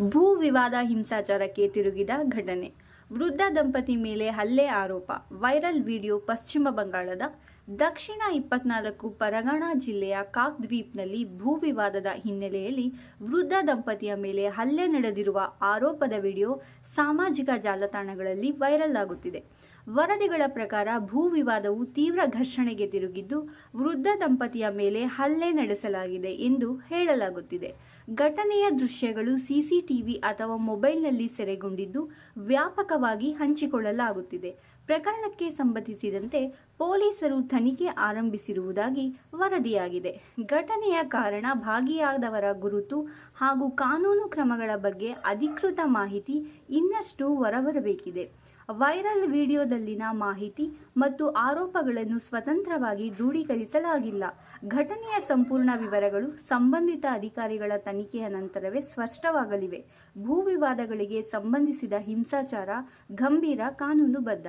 ಭೂ ವಿವಾದ ಹಿಂಸಾಚಾರಕ್ಕೆ ತಿರುಗಿದ ಘಟನೆ. ವೃದ್ಧ ದಂಪತಿ ಮೇಲೆ ಹಲ್ಲೆ ಆರೋಪ. Viral video. ಪಶ್ಚಿಮ ಬಂಗಾಳದ ದಕ್ಷಿಣ 24 ಪರಗಣ ಜಿಲ್ಲೆಯ ಕಾಕ್ ದ್ವೀಪ್ನಲ್ಲಿ ಭೂ ವಿವಾದದ ಹಿನ್ನೆಲೆಯಲ್ಲಿ ವೃದ್ಧ ದಂಪತಿಯ ಮೇಲೆ ಹಲ್ಲೆ ನಡೆದಿರುವ ಆರೋಪದ ವಿಡಿಯೋ ಸಾಮಾಜಿಕ ಜಾಲತಾಣಗಳಲ್ಲಿ ವೈರಲ್ ಆಗುತ್ತಿದೆ. ವರದಿಗಳ ಪ್ರಕಾರ ಭೂ ವಿವಾದವು ತೀವ್ರ ಘರ್ಷಣೆಗೆ ತಿರುಗಿದ್ದು, ವೃದ್ಧ ದಂಪತಿಯ ಮೇಲೆ ಹಲ್ಲೆ ನಡೆಸಲಾಗಿದೆ ಎಂದು ಹೇಳಲಾಗುತ್ತಿದೆ. ಘಟನೆಯ ದೃಶ್ಯಗಳು ಸಿಸಿಟಿವಿ ಅಥವಾ ಮೊಬೈಲ್ನಲ್ಲಿ ಸೆರೆಗೊಂಡಿದ್ದು ವ್ಯಾಪಕವಾಗಿ ಹಂಚಿಕೊಳ್ಳಲಾಗುತ್ತಿದೆ. ಪ್ರಕರಣಕ್ಕೆ ಸಂಬಂಧಿಸಿದಂತೆ ಪೊಲೀಸರು ತನಿಖೆ ಆರಂಭಿಸಿರುವುದಾಗಿ ವರದಿಯಾಗಿದೆ. ಘಟನೆಯ ಕಾರಣ, ಭಾಗಿಯಾದವರ ಗುರುತು ಹಾಗೂ ಕಾನೂನು ಕ್ರಮಗಳ ಬಗ್ಗೆ ಅಧಿಕೃತ ಮಾಹಿತಿ ಇನ್ನಷ್ಟು ಹೊರಬರಬೇಕಿದೆ. ವೈರಲ್ ವಿಡಿಯೋದಲ್ಲಿನ ಮಾಹಿತಿ ಮತ್ತು ಆರೋಪಗಳನ್ನು ಸ್ವತಂತ್ರವಾಗಿ ದೃಢೀಕರಿಸಲಾಗಿಲ್ಲ. ಘಟನೆಯ ಸಂಪೂರ್ಣ ವಿವರಗಳು ಸಂಬಂಧಿತ ಅಧಿಕಾರಿಗಳ ತನಿಖೆಯ ನಂತರವೇ ಸ್ಪಷ್ಟವಾಗಲಿವೆ. ಭೂ ವಿವಾದಗಳಿಗೆ ಸಂಬಂಧಿಸಿದ ಹಿಂಸಾಚಾರ ಗಂಭೀರ, ಕಾನೂನುಬದ್ಧ.